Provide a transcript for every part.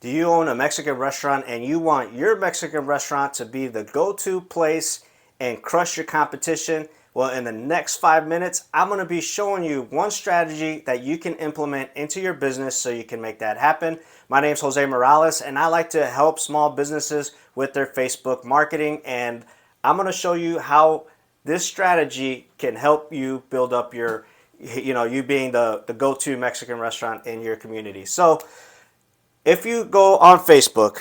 Do you own a Mexican restaurant and you want your Mexican restaurant to be the go-to place and crush your competition? Well, in the next 5 minutes, I'm going to be showing you one strategy that you can implement into your business so you can make that happen. My name is Jose Morales, and I like to help small businesses with their Facebook marketing. And I'm going to show you how this strategy can help you build up your, you being the go-to Mexican restaurant in your community. So if you go on Facebook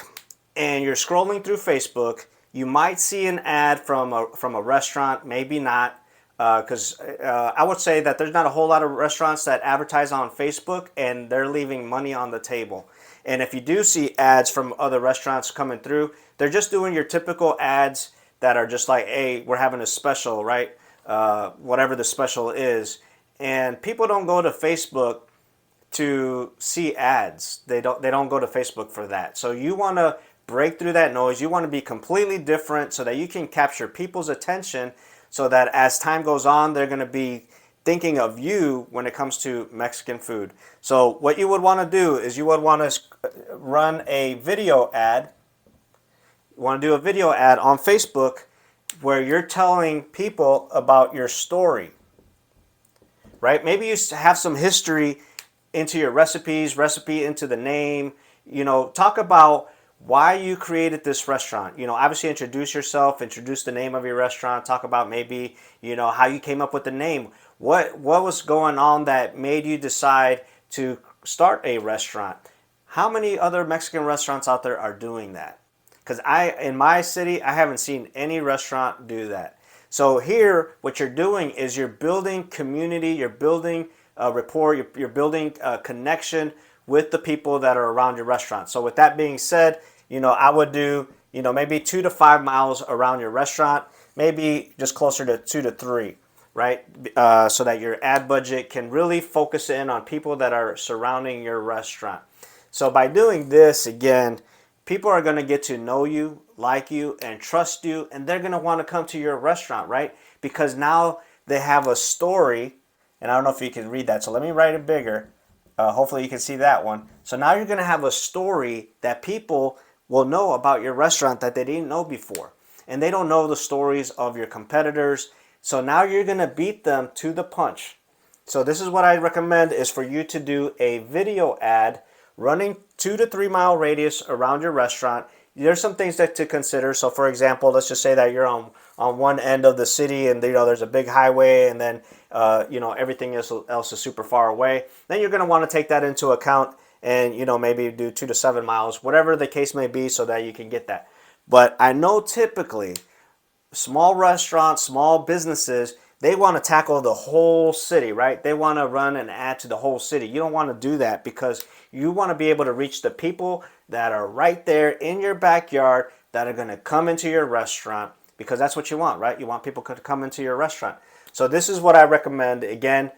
and you're scrolling through Facebook, you might see an ad from a restaurant, maybe not, because I would say that there's not a whole lot of restaurants that advertise on Facebook and they're leaving money on the table. And if you do see ads from other restaurants coming through, they're just doing your typical ads that are just like, hey, we're having a special, right? Whatever the special is. And people don't go to Facebook to see ads. They don't go to Facebook for that. So you want to break through that noise. You want to be completely different so that you can capture people's attention so that as time goes on, they're going to be thinking of you when it comes to Mexican food. So what you would want to do is you would want to run a video ad. You want to do a video ad on Facebook where you're telling people about your story, right? Maybe you have some history into your recipe into the name. Talk about why you created this restaurant. Obviously introduce yourself, introduce the name of your restaurant, talk about maybe, how you came up with the name. What was going on that made you decide to start a restaurant? How many other Mexican restaurants out there are doing that? Because in my city, I haven't seen any restaurant do that. So here, what you're doing is you're building community, you're building rapport, you're building a connection with the people that are around your restaurant. So with that being said, I would do, maybe 2 to 5 miles around your restaurant, maybe just closer to 2 to 3, right? So that your ad budget can really focus in on people that are surrounding your restaurant. So by doing this, again, people are going to get to know you, like you, and trust you, and they're going to want to come to your restaurant, right? Because now they have a story, and I don't know if you can read that, so let me write it bigger. Hopefully you can see that one. So now you're going to have a story that people will know about your restaurant that they didn't know before. And they don't know the stories of your competitors. So now you're going to beat them to the punch. So this is what I recommend is for you to do a video ad running 2 to 3 mile radius around your restaurant. There's some things that to consider. So for example, let's just say that you're on one end of the city and there's a big highway and then everything else is super far away. Then you're going to want to take that into account and maybe do 2 to 7 miles, whatever the case may be, so that you can get that. But I know typically small restaurants, small businesses, they want to tackle the whole city, right? They want to run an ad to the whole city. You don't want to do that because you want to be able to reach the people that are right there in your backyard that are going to come into your restaurant, because that's what you want, right? You want people to come into your restaurant. So this is what I recommend. Again,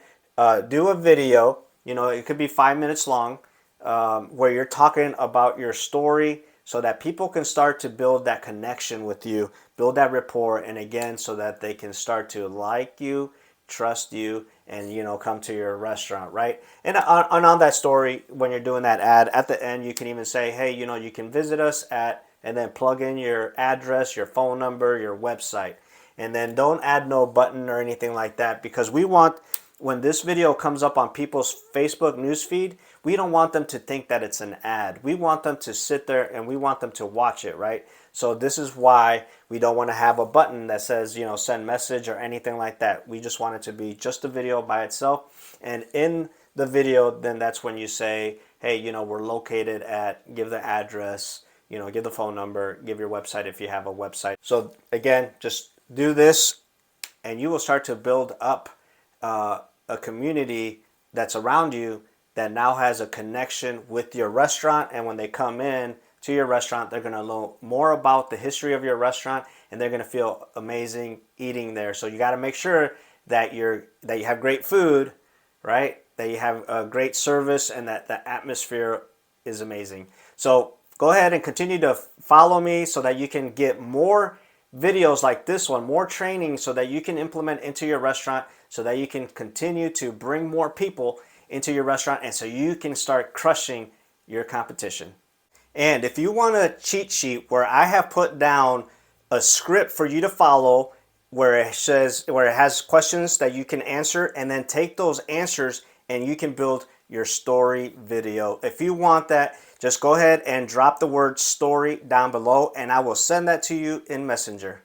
do a video. It could be 5 minutes long, where you're talking about your story so that people can start to build that connection with you, build that rapport, and again, so that they can start to like you, trust you, and come to your restaurant, right? And on that story, when you're doing that ad, at the end, you can even say, hey, you can visit us at, and then plug in your address, your phone number, your website. And then don't add no button or anything like that, because we want, when this video comes up on people's Facebook newsfeed, we don't want them to think that it's an ad. We want them to sit there and we want them to watch it, right? So this is why we don't want to have a button that says, send message or anything like that. We just want it to be just a video by itself. And in the video, then that's when you say, hey, we're located at, give the address, give the phone number, give your website if you have a website. So again, just do this and you will start to build up a community that's around you that now has a connection with your restaurant. And when they come in to your restaurant, they're going to know more about the history of your restaurant and they're going to feel amazing eating there. So you got to make sure that you have great food, right? That you have a great service and that the atmosphere is amazing. So go ahead and continue to follow me so that you can get more videos like this one, more training so that you can implement into your restaurant, so that you can continue to bring more people into your restaurant and so you can start crushing your competition. And if you want a cheat sheet where I have put down a script for you to follow, where it has questions that you can answer, and then take those answers and you can build your story video. If you want that, just go ahead and drop the word story down below and I will send that to you in Messenger.